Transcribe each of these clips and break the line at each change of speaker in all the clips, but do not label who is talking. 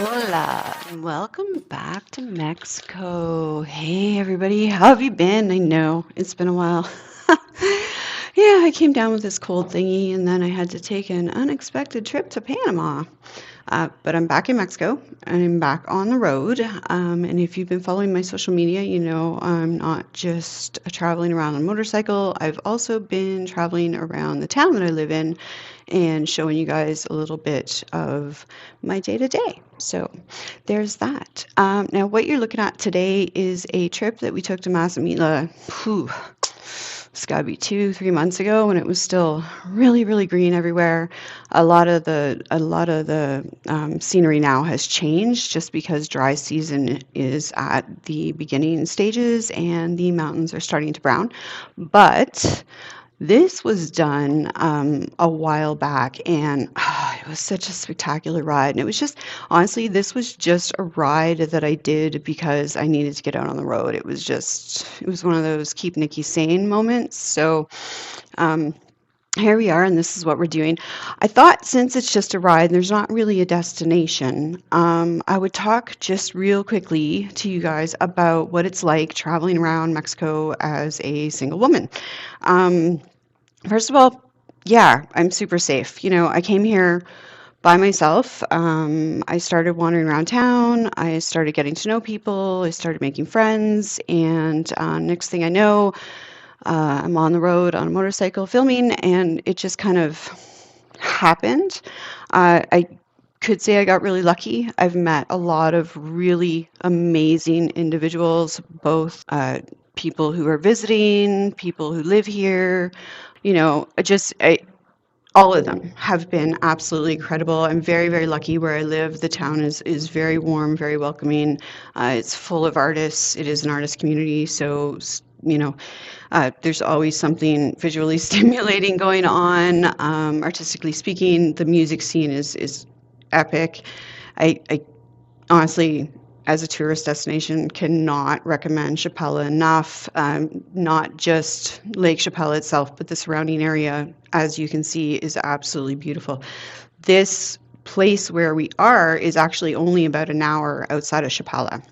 Hola, and welcome back to Mexico. Hey, everybody, how have you been? I know it's been a while. Yeah, I came down with this cold thingy, and then I had to take an unexpected trip to Panama. But I'm back in Mexico, and I'm back on the road. And if you've been following my social media, you know I'm not just traveling around on a motorcycle. I've also been traveling around the town that I live in and showing you guys a little bit of my day to day. So there's that. Now, what you're looking at today is a trip that we took to Mazamitla. Whew, it's got to be 2, 3 months ago when it was still really, really green everywhere. A lot of the scenery now has changed just because dry season is at the beginning stages and the mountains are starting to brown. But this was done a while back, and it was such a spectacular ride. And it was just, honestly, this was just a ride that I did because I needed to get out on the road. It was one of those keep Nikki sane moments. So um, here we are, and this is what we're doing. I thought since it's just a ride, there's not really a destination. I would talk just real quickly to you guys about what it's like traveling around Mexico as a single woman. Um, First of all, yeah, I'm super safe. I came here by myself. I started wandering around town. I started getting to know people. I started making friends. And next thing I know, I'm on the road on a motorcycle filming, and it just kind of happened. I could say I got really lucky. I've met a lot of really amazing individuals, both people who are visiting, people who live here. All of them have been absolutely incredible. I'm very, very lucky where I live. The town is very warm, very welcoming. It's full of artists. It is an artist community, so there's always something visually stimulating going on. Artistically speaking, the music scene is epic. I honestly, as a tourist destination, cannot recommend Chapala enough. Not just Lake Chapala itself, but the surrounding area, as you can see, is absolutely beautiful. This place where we are is actually only about an hour outside of Chapala.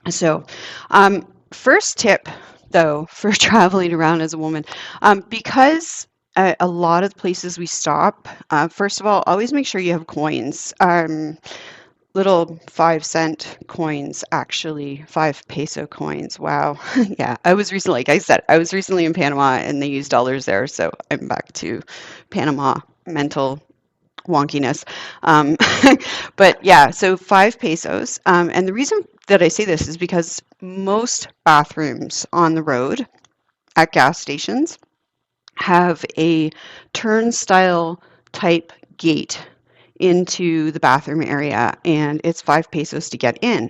So, first tip though for traveling around as a woman, because a lot of the places we stop, first of all, always make sure you have coins. Little 5 cent coins, actually, 5 peso coins. Wow. Yeah, like I said, I was recently in Panama and they use dollars there. So I'm back to Panama mental wonkiness. Um, but yeah, so 5 pesos. And the reason that I say this is because most bathrooms on the road at gas stations have a turnstile type gate into the bathroom area, and it's 5 pesos to get in.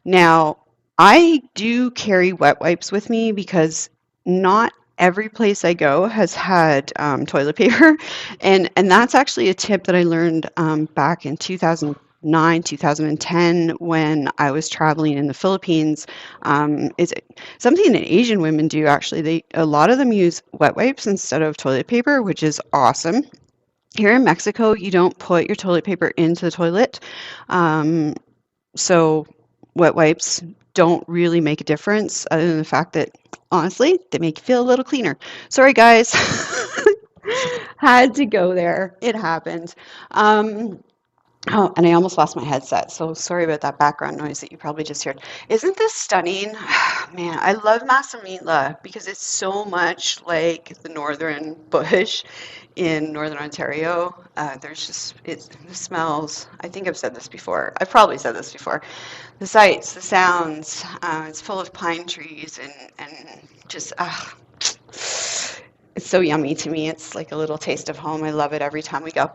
Now, I do carry wet wipes with me because not every place I go has had toilet paper, and that's actually a tip that I learned back in 2009, 2010 when I was traveling in the Philippines. It's something that Asian women do actually. A lot of them use wet wipes instead of toilet paper, which is awesome. Here in Mexico, you don't put your toilet paper into the toilet. Um, so wet wipes don't really make a difference other than the fact that honestly, they make you feel a little cleaner. Sorry, guys. Had to go there. It happened. Um, Oh, and I almost lost my headset, so sorry about that background noise that you probably just heard. Isn't this stunning? Man, I love Mazamitla because it's so much like the northern bush in northern Ontario. The smells. I think I've said this before. I've probably said this before. The sights, the sounds. It's full of pine trees and just it's so yummy to me. It's like a little taste of home. I love it every time we go.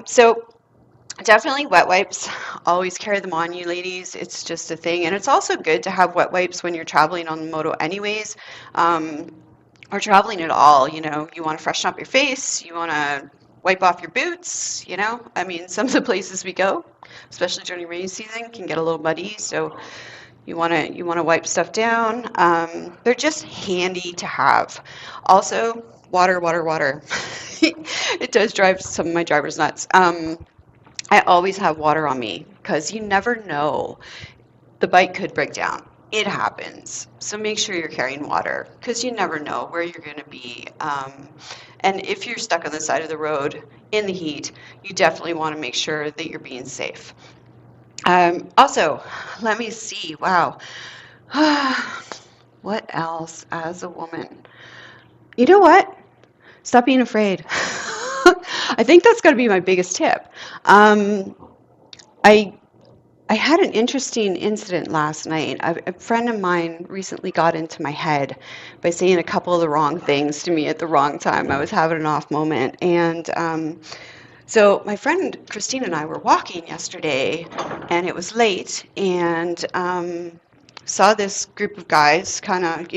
So. Definitely wet wipes. Always carry them on you, ladies. It's just a thing. And it's also good to have wet wipes when you're traveling on the moto anyways, or traveling at all. You want to freshen up your face. You want to wipe off your boots. I mean, some of the places we go, especially during rainy season, can get a little muddy. So you want to wipe stuff down. They're just handy to have. Also, water, water, water. It does drive some of my drivers nuts. I always have water on me. because you never know. The bike could break down. It happens. So make sure you're carrying water because you never know where you're going to be. And if you're stuck on the side of the road in the heat, you definitely want to make sure that you're being safe. Also, let me see. Wow. What else as a woman? You know what? Stop being afraid. I think that's going to be my biggest tip. I I had an interesting incident last night. A friend of mine recently got into my head by saying a couple of the wrong things to me at the wrong time. I was having an off moment. And so my friend Christine and I were walking yesterday, and it was late, and saw this group of guys kind of,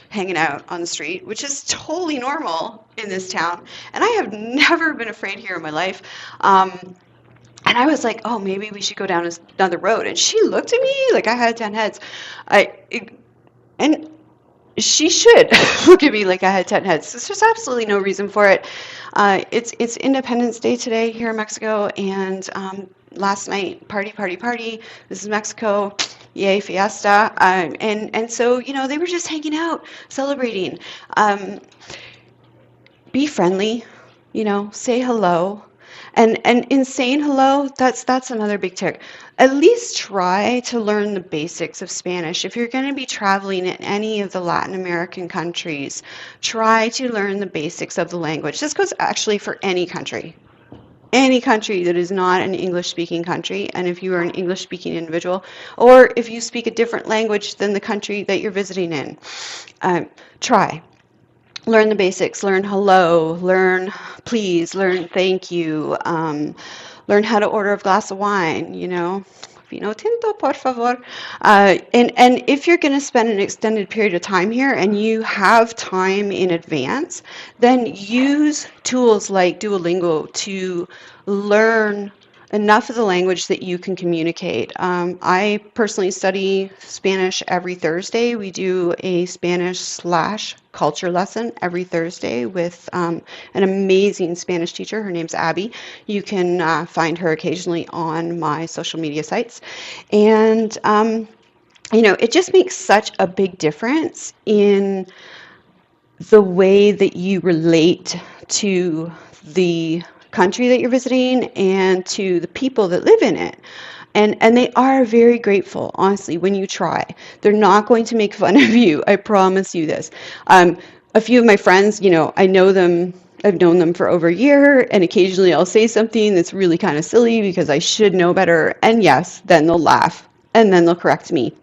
hanging out on the street, which is totally normal in this town. And I have never been afraid here in my life. And I was like, oh, maybe we should go down another road. And she looked at me like I had 10 heads. And she should look at me like I had 10 heads. There's just absolutely no reason for it. It's Independence Day today here in Mexico. And last night, party, party, party. This is Mexico. Yay, fiesta. And so, they were just hanging out, celebrating. Be friendly, say hello. And in saying hello, that's another big tip. At least try to learn the basics of Spanish. If you're going to be traveling in any of the Latin American countries, try to learn the basics of the language. This goes actually for any country. Any country that is not an English-speaking country, and if you are an English-speaking individual, or if you speak a different language than the country that you're visiting in, try. Learn the basics, learn hello, learn please, learn thank you, learn how to order a glass of wine, vino tinto, por favor. And if you're going to spend an extended period of time here and you have time in advance, then use tools like Duolingo to learn enough of the language that you can communicate. I personally study Spanish every Thursday. We do a Spanish/culture lesson every Thursday with an amazing Spanish teacher. Her name's Abby. You can find her occasionally on my social media sites. And, it just makes such a big difference in the way that you relate to the country that you're visiting and to the people that live in it. And they are very grateful, honestly, when you try. They're not going to make fun of you. I promise you this. A few of my friends, I know them. I've known them for over a year, and occasionally I'll say something that's really kind of silly because I should know better. And yes, then they'll laugh, and then they'll correct me.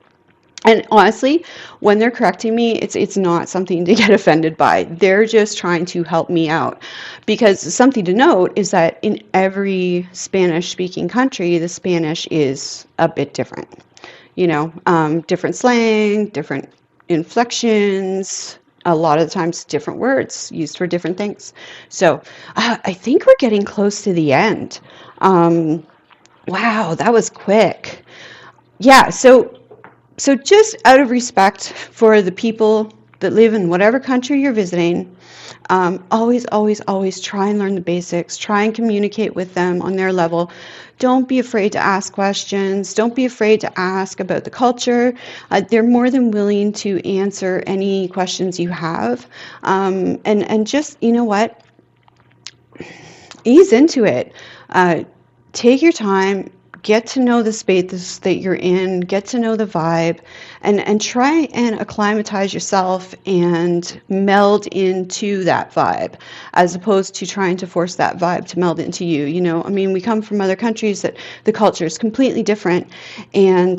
And honestly, when they're correcting me, it's not something to get offended by. They're just trying to help me out. Because something to note is that in every Spanish-speaking country, the Spanish is a bit different. Different slang, different inflections, a lot of the times different words used for different things. So I think we're getting close to the end. Wow, that was quick. Yeah, so just out of respect for the people that live in whatever country you're visiting, always, always, always try and learn the basics. Try and communicate with them on their level. Don't be afraid to ask questions. Don't be afraid to ask about the culture. They're more than willing to answer any questions you have. And just, ease into it. Take your time. Get to know the space that you're in, get to know the vibe, and try and acclimatize yourself and meld into that vibe, as opposed to trying to force that vibe to meld into you. We come from other countries that the culture is completely different, and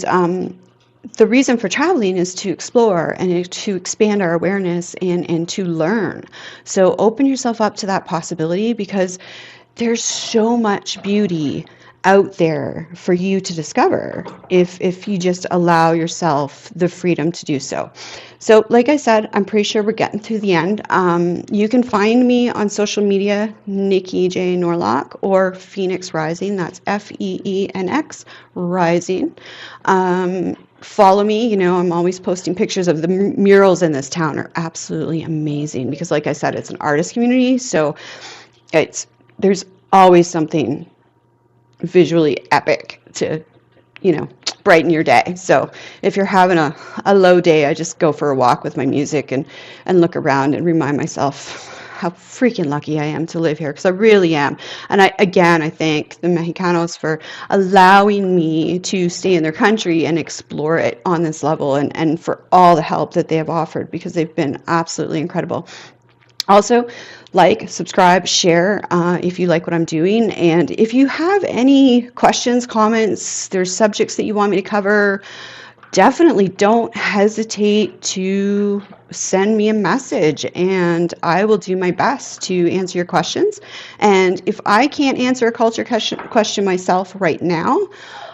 the reason for traveling is to explore and to expand our awareness and to learn. So open yourself up to that possibility, because there's so much beauty out there for you to discover if you just allow yourself the freedom to do so. So like I said, I'm pretty sure we're getting to the end. You can find me on social media, Nikki J. Norlock, or Phoenix Rising. That's Feenx Rising. Follow me. I'm always posting pictures of the murals in this town are absolutely amazing, because like I said, it's an artist community. So there's always something visually epic to, brighten your day. So if you're having a low day, I just go for a walk with my music and look around and remind myself how freaking lucky I am to live here, because I really am. And I thank the Mexicanos for allowing me to stay in their country and explore it on this level, and for all the help that they have offered, because they've been absolutely incredible. Also, like, subscribe, share if you like what I'm doing. And if you have any questions, comments, there's subjects that you want me to cover, definitely don't hesitate to send me a message, and I will do my best to answer your questions. And if I can't answer a culture question myself right now,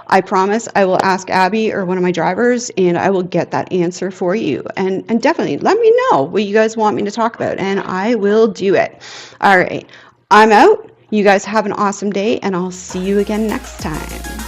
I promise I will ask Abby or one of my drivers, and I will get that answer for you. And definitely let me know what you guys want me to talk about, and I will do it. All right, I'm out. You guys have an awesome day, and I'll see you again next time.